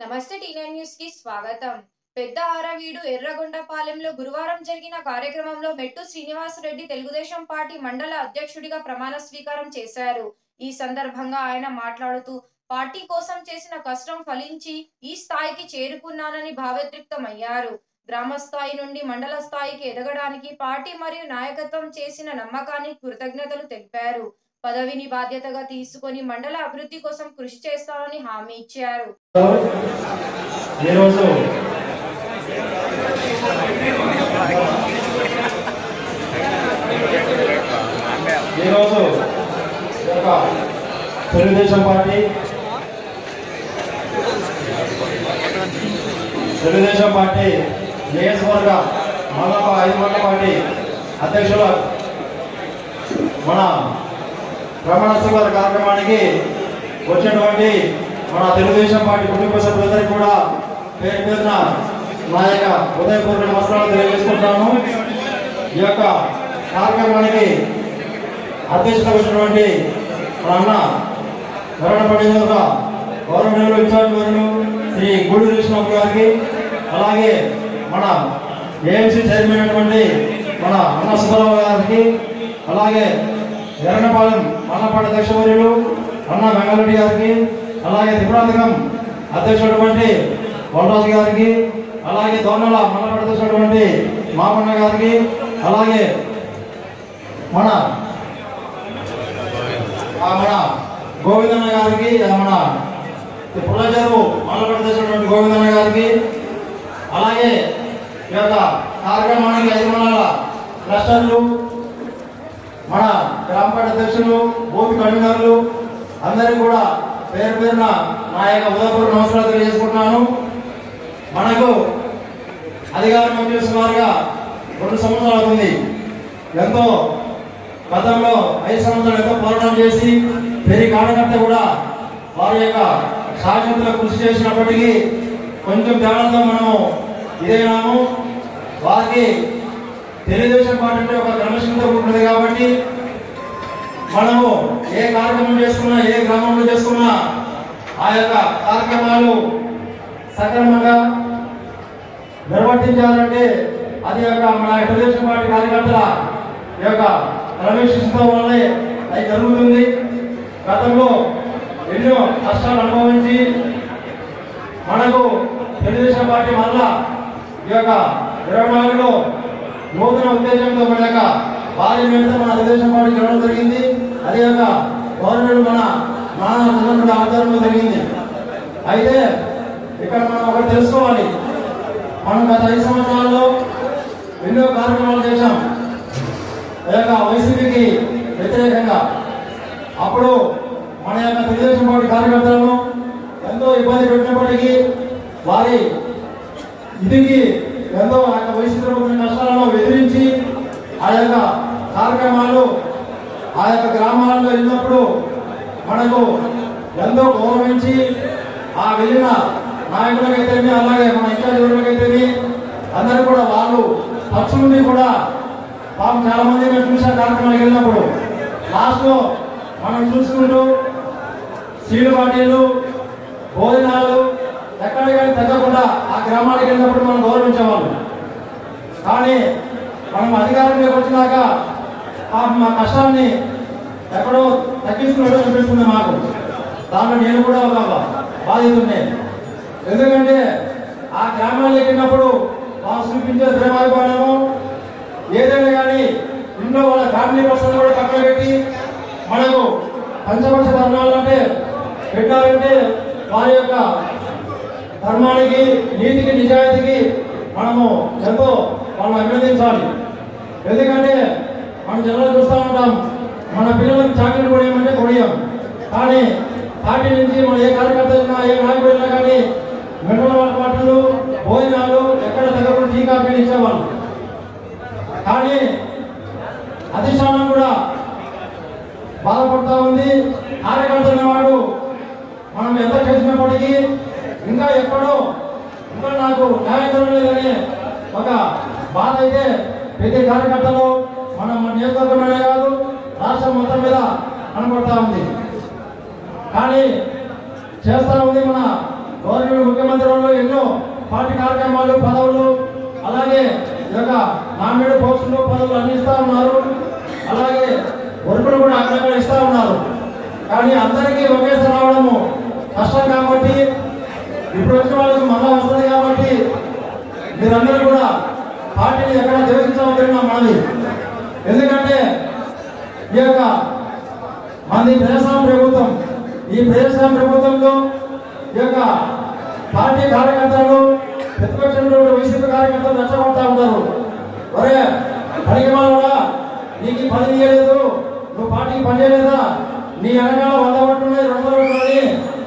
నమస్తే టీనైన్ న్యూస్ కి స్వాగతం. పెద్ద ఆరవీడు ఎర్రగొండపాలెంలో గురువారం జరిగిన కార్యక్రమంలో మెట్టు శ్రీనివాసరెడ్డి తెలుగుదేశం పార్టీ మండల అధ్యక్షుడిగా ప్రమాణ స్వీకారం చేశారు. ఈ సందర్భంగా ఆయన మాట్లాడుతూ పార్టీ కోసం చేసిన కష్టం ఫలించి ఈ స్థాయికి చేరుకున్నానని భావోద్రిక్తమయ్యారు. గ్రామ స్థాయి నుండి మండల స్థాయికి ఎదగడానికి పార్టీ మరియు నాయకత్వం చేసిన నమ్మకానికి కృతజ్ఞతలు తెలిపారు. పదవిని బాధ్యతగా తీసుకొని మండల అభివృద్ధి కోసం కృషి చేస్తానని హామీ ఇచ్చారు. తెలుగుదేశం పార్టీ నియోజకవర్గ మండల పార్టీ అధ్యక్షుల మన ప్రమాణ స్వీకార కార్యక్రమానికి వచ్చినటువంటి మన తెలుగుదేశం పార్టీ కుటుంబ సభ్యులందరికీ కూడా పేరు పేరున నా యొక్క హృదయపూర్వక నమస్కారాలు తెలియజేసుకుంటాను. ఈ యొక్క కార్యక్రమానికి అధ్యక్షత వచ్చినటువంటి మన అన్న గరడపల్లి గవర్నమెంట్ ఇన్ఛార్జ్ గారు శ్రీ గూడూరు కృష్ణబాబు గారికి, అలాగే మన ఏఎంసీ చైర్మన్ అయినటువంటి మన అన్న సుబ్బారావు గారికి, అలాగే ఎర్రనపాలెం మండలపాటి అధ్యక్షులు అన్న వెంగళరెడ్డి గారికి, అలాగే త్రిపురాంతకం అధ్యక్షుడు వనరాజు గారికి, అలాగే దోర్నల మండలపాటి అధ్యక్షుడు మామన్న గారికి, అలాగే మన గోవిందన్న గారికి, మన పుల్లచెరువు మండలపాటి అధ్యక్షుడు గోవిందన్న గారికి, అలాగే ఈ యొక్క కార్యక్రమానికి 5 మండల క్లస్టర్లు, మన గ్రామ పార్టీ అధ్యక్షులు, బూత్ కన్వీనర్లు అందరికీ కూడా పేరు పేరున నా యొక్క హృదయపూర్వక నమస్కారాలు తెలియజేసుకుంటున్నాను. మనకు అధికారం వచ్చే సుమారుగా 2 సంవత్సరాలు అవుతుంది. ఎంతో గతంలో 5 సంవత్సరాలు ఎంతో పోరాటం చేసి పెరిగి కార్యకర్త కూడా వారి యొక్క సాక్షాత్తులకు కృషి చేసినప్పటికీ కొంచెం తేడాతో మనము ఇదైనాము. వారికి తెలుగుదేశం పార్టీ అంటే ఒక క్రమశిక్షణతో ఉంటుంది కాబట్టి మనము ఏ కార్యక్రమం చేసుకున్నా, ఏ గ్రామంలో చేసుకున్నా ఆ యొక్క కార్యక్రమాలు సక్రమంగా నిర్వర్తించాలంటే అది యొక్క మన తెలుగుదేశం పార్టీ కార్యకర్తల యొక్క క్రమశిక్షణతో వల్లే అది జరుగుతుంది. గతంలో ఎన్నో కష్టాలు అనుభవించి మనకు తెలుగుదేశం పార్టీ వల్ల ఈ యొక్క 24లో నూతన ఉద్దేశంతో మన యొక్క భారీ మీద మన తెలుగుదేశం పార్టీ గెలవడం జరిగింది. అదే యొక్క గవర్నమెంట్ మన ఆధారంలో జరిగింది. అయితే ఇక్కడ మనం ఒకటి తెలుసుకోవాలి, మనం గత 5 సంవత్సరాల్లో ఎన్నో కార్యక్రమాలు చేశాం ఈ యొక్క వైసీపీకి వ్యతిరేకంగా. అప్పుడు మన యొక్క తెలుగుదేశం పార్టీ కార్యకర్తలను ఎంతో ఇబ్బంది పెట్టినప్పటికీ వారి ఇదికి ఎంతో ఆ యొక్క వైసీపీ ప్రభుత్వం కష్టాలను ఎదిరించి ఆ యొక్క కార్యక్రమాలు ఆ యొక్క గ్రామాల్లో వెళ్ళినప్పుడు మనకు ఎంతో గౌరవించి ఆ వెళ్ళిన నాయకులకైతేమి, అలాగే మన ఇన్ఛార్జీలకైతేమి అందరూ కూడా వాళ్ళు పక్షు నుండి కూడా పాపం చాలా మంది మేము చూసే కార్యక్రమానికి వెళ్ళినప్పుడు లాస్ట్లో మనం చూసుకుంటూ సీలు పార్టీలు భోజనాలు ఎక్కడ కానీ తగ్గకుండా ఆ గ్రామానికి వెళ్ళినప్పుడు మనం గౌరవించేవాళ్ళు. కానీ మనం అధికారంలోకి వచ్చినాక మా కష్టాన్ని ఎక్కడో తగ్గించుకున్నట్టు అనిపిస్తుంది మాకు. దాంట్లో నేను కూడా ఒక బాధితున్నే. ఎందుకంటే ఆ గ్రామాలకు వెళ్ళినప్పుడు వాళ్ళు చూపించే ప్రేమాభిమానము ఏదైనా కానీ ఇంట్లో వాళ్ళ ఫ్యామిలీ పర్సన్ కూడా పక్కన పెట్టి మనకు పంచపక్ష ధర్మాలంటే పెట్టాలంటే వారి యొక్క ధర్మానికి, నీతికి, నిజాయితీకి మనము ఎంతో వాళ్ళని అభినందించాలి. ఎందుకంటే మనం జనాలు చూస్తూ ఉంటాం, మన పిల్లలకు చాకరీ కొనియమంటే కొనియం, కానీ పార్టీ నుంచి మన ఏ కార్యకర్త అయినా ఏ నాయకుడు అయినా కానీ మినరల్ పాటలు భోజనాలు ఎక్కడ తగ్గకుండా టీ కాఫీలు ఇచ్చేవాళ్ళు. కానీ అధిష్టానం కూడా బాధపడుతూ ఉంది. కార్యకర్త అనేవాడు మనం ఎంత చేసినప్పటికీ ఇంకా ఎక్కడో ఇంకా నాకు న్యాయం జరగలేదనే ఒక బాధ అయితే ప్రతి కార్యకర్తలో మన నియోజకవర్గమే కాదు రాష్ట్రం మొత్తం మీద కనబడతా ఉంది. కానీ చేస్తా ఉంది మన గవర్నమెంట్ ముఖ్యమంత్రులు ఎన్నో పార్టీ కార్యక్రమాలు పదవులు అలాగే నామినేట్ పోస్టులు పదవులు అందిస్తూ ఉన్నారు. అలాగే వర్కులు కూడా అక్కడ ఇస్తూ ఉన్నారు. కానీ అందరికీ ఒకేసారి రావడము కష్టం కాబట్టి ఇప్పుడు వచ్చిన వాళ్ళకి మళ్ళా వస్తుంది కాబట్టి మీరందరూ కూడా పార్టీని ఎక్కడ ద్వేషించవద్దని నా మనవి. ఎందుకంటే ఈ యొక్క మంది ప్రజాస్వామ్య ప్రభుత్వం, ఈ ప్రజాస్వామ్య ప్రభుత్వంలో ఈ యొక్క పార్టీ కార్యకర్తలు ప్రతిపక్షంలో వైసీపీ కార్యకర్తలు రెచ్చగొడతా ఉంటారు. ఒరే పనికి కూడా నీకు 10 ఇయ్యలేదు, నువ్వు పార్టీకి పనిచేయలేదా, నీ వెనకాల 100 ఓట్లు 200 ఓట్లు అని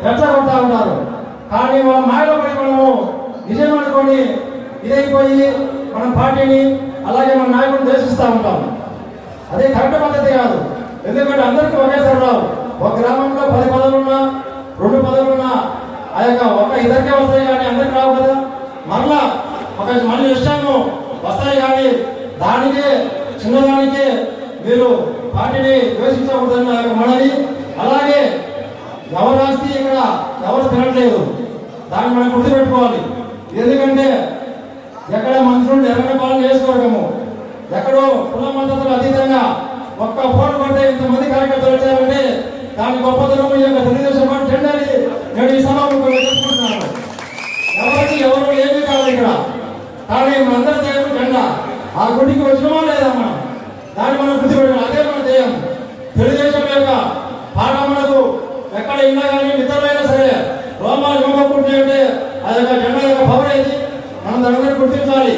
రెచ్చగొడతా ఉంటారు. కానీ వాళ్ళ మాయలో పడి మనము నిజం అనుకొని ఇదైపోయి మన పార్టీని అలాగే మన నాయకులను ద్వేషిస్తూ ఉంటాం. అదే కరెక్ట్ పద్ధతి కాదు. ఎందుకంటే అందరికీ ఒకేసారి రావు. ఒక గ్రామంలో 10 పదవులున్నా 2 పదవులున్నా ఆ యొక్క ఒక ఇద్దరికే వస్తాయి కానీ అందరికి రావు కదా. మళ్ళా మళ్ళీ ఇష్టాము వస్తాయి కానీ దానికే చిన్నదానికే మీరు పార్టీని ద్వేషించకూడదని మనది. అలాగే ఎవరు ఆస్తి ఇక్కడ ఎవరు తినట్లేదు, దాన్ని మనం గుర్తుపెట్టుకోవాలి. ఎందుకంటే ఎక్కడ మనుషులు ఎర్రని పాలన చేసుకోవడము, ఎక్కడో కుల మద్దతులు అతీతంగా ఒక్క ఫోన్ పడితే ఇంతమంది కార్యకర్తలు వచ్చారంటే దాని గొప్పతనం ఈ యొక్క తెలుగుదేశం పార్టీ జెండాని నేను ఈ సభకు చేసుకుంటున్నాను. ఎవరికి ఎవరు ఏమీ కాదు ఇక్కడ, కానీ మనందరి దేవుడు జెండా. ఆ గుడికి వచ్చినమా లేదా మనం, దాన్ని మనం గుర్తుపెట్టాలి. అదే మన ధ్యేయం. తెలుగుదేశం యొక్క పాట మనకు ఎక్కడ ఇన్నా కానీ నిద్రలైనా సరే రోమాలు ఇవ్వకుంటే అంటే ఆ యొక్క జెండా యొక్క పవర్ ఏది మనం దాని గుర్తించాలి.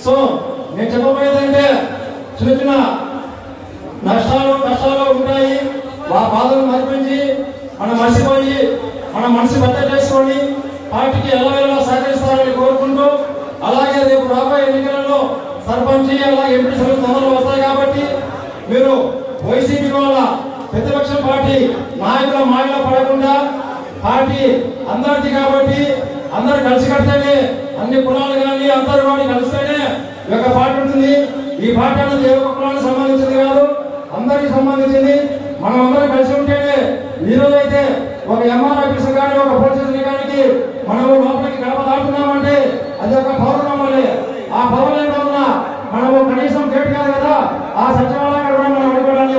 సో నేను చెప్పబోయేదంటే చిన్న చిన్న నష్టాలు కష్టాలు ఉంటాయి. ఆ బాధలు మరిపించి మనం మర్చిపోయి మన మనసు పెద్ద చేసుకొని పార్టీకి ఎలా సహకరిస్తారని కోరుకుంటూ, అలాగే రేపు రాబోయే ఎన్నికలలో సర్పంచ్ అలాగే ఎంపీ సభ్యులు తొందరలో వస్తాయి కాబట్టి మీరు వైసీపీ వల్ల ప్రతిపక్షం పార్టీ నాయకుల మాయలో పడకుండా పార్టీ అందరిది కాబట్టి అందరు కలిసి కడితేనే అన్ని కులాలు కానీ అందరూ కానీ కలిస్తేనే ఒక పార్టీ ఉంటుంది. ఈ పార్టీ అనేది ఏ ఒక్క కులానికి సంబంధించింది కాదు, అందరికి సంబంధించింది. మనం అందరం కలిసి ఉంటేనే ఈరోజు అయితే ఒక ఎంఆర్ ఆఫీసు కానీ ఒక పోలీస్ స్టేషన్ కానీ మనము లోపలికి గడప దాటున్నామంటే అది ఒక పౌర్ణం వల్లే. ఆ పౌర్ణం వలన మనము కనీసం గేట్ కాదు కదా, ఆ సచివాలయం కూడా మనం అడుగుకోవడానికి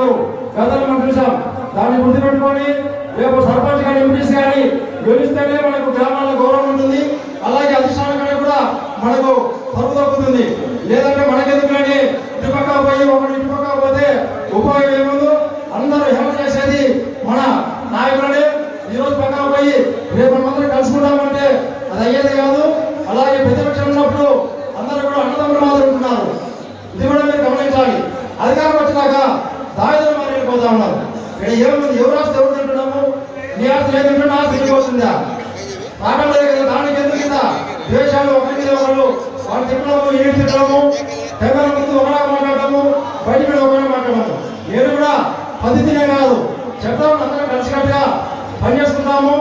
గతంలో మనం చూసాం. దాన్ని గుర్తుపెట్టుకొని రేపు సర్పంచ్ కానీ ఎంపీస్ కానీ గెలిస్తేనే మనకు గ్రామాల గౌరవం ఉంటుంది. అలాగే అధిష్టానం కానీ కూడా మనకు పరుగు దొక్కుతుంది. లేదంటే మనకెందుకంటే ఇటుపక్క పోయి ఒకటి ఇటుపక్క పోతే ఉపయోగం ఏముందో. అందరూ హేమ చేసేది మన నాయకులనే. ఈరోజు పక్కన పోయి రేపు మనమందరం కలుసుకుంటామంటే అది అయ్యేది కాదు. అలాగే ప్రతిపక్షం ఉన్నప్పుడు అందరూ కూడా అన్నదమ్ములు మాత్రం ఉంటున్నారు. ఇది కూడా మీరు గమనించాలి. అధికారం వచ్చినాక దాయిదలు మరి వెళ్ళిపోతా ఉన్నారు. ఇక్కడ ఏముంది, ఎవరు ఆస్తి ఎవరు తింటున్నాము, నీ ఆస్తి లేదంటే నా ఆస్తి వెళ్ళిపోతుందా, రావడం లేదు కదా. దానికి ఎందుకు కింద దేశాలు ఒకరి మీద ఒకరు వాళ్ళు తిట్టడము ఏడు తిట్టడము, కెమెరా ముందు ఒకలా మాట్లాడటము, బయట మీద ఒకలా మాట్లాడము. నేను కూడా పద్ధతినే కాదు చెప్తాము. అందరం కలిసికట్టుగా పనిచేసుకుంటాము,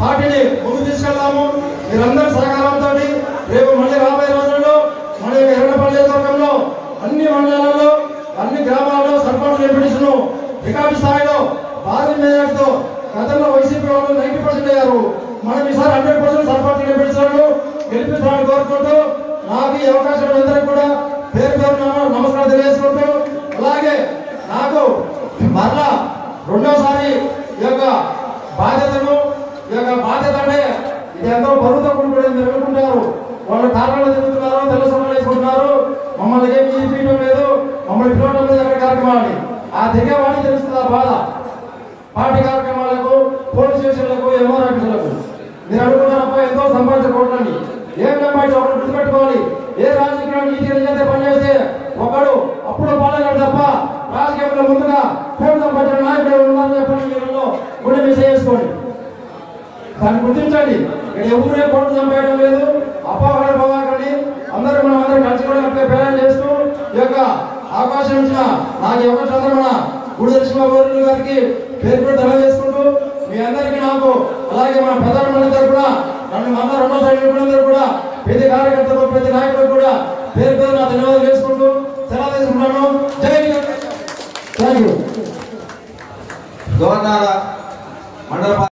పార్టీని ముందు తీసుకెళ్తాము. మీరందరి సహకారంతో రేపు మళ్ళీ రాబోయే రోజుల్లో మన యొక్క ఎర్రపల్లి నియోజకవర్గంలో అన్ని మండలాల్లో అన్ని గ్రామాల్లో సర్పంచ్ ఎంపీటీస్ను రికార్డు స్థాయిలో భారీ మెజార్టీతో గతంలో వైసీపీ వాళ్ళు 90% అయ్యారు. మనం ఈసారి 100% సర్పంచ్ ఎంపీటీస్లను గెలిపించాలని కోరుకుంటూ నాకు ఈ అవకాశం అందరికీ కూడా పేరు పేరు నమస్కారం తెలియజేసుకుంటూ, అలాగే నాకు మరలా రెండోసారి ఈ యొక్క బాధ్యతను బాధ్యత అంటే ఇది ఎంతో బరువుతో కూడుకుని మీరు అనుకుంటారు. వాళ్ళు కారణాలు తిరుగుతున్నారు, తెల్ల సొమ్మలు వేసుకుంటున్నారు, మమ్మల్ని ఏమి తీయడం లేదు, మమ్మల్ని పిలవడం లేదు ఎక్కడ కార్యక్రమాన్ని. ఆ దిగేవాడిని తెలుస్తుంది ఆ బాధ. పార్టీ కార్యక్రమాలకు, పోలీస్ స్టేషన్లకు, ఎంఆర్ ఆఫీసులకు మీరు అనుకుంటారప్ప ఎంతో సంపాదించకూడదని. ఏం సంపాదించి ఒకటి గుర్తుపెట్టుకోవాలి. ఏ రాజకీయ నీతి నిజంగా పనిచేస్తే ఒకడు అప్పుడు పాలన తప్ప రాజకీయంలో ముందుగా కోటి సంపాదించిన నాయకులు ఉన్నారని చెప్పండి. మీరు గుండె మిస్ చేసుకోండి, దాన్ని గుర్తించండి. ఇక్కడ ఎవరే కోట్లు సంపాదడం లేదు, అపోహడ పోవాలని అందరూ మనం అందరం కలిసి కూడా ప్రయాణం చేస్తూ ఈ యొక్క అవకాశం ఇచ్చిన నాకు ఎవరి చంద్రమణ గుడిదర్శిబాబు గారికి పేరు కూడా తెలియజేసుకుంటూ మీ అందరికీ నాకు అలాగే మన ప్రధానమంత్రి కూడా నన్ను మన రెండో సైన్యులందరూ కూడా ప్రతి కార్యకర్తలు ప్రతి నాయకులు కూడా పేరు పేరు నా ధన్యవాదాలు చేసుకుంటూ సెలవు తీసుకుంటాను. జై థ్యాంక్ యూ. గవర్నర్ మండల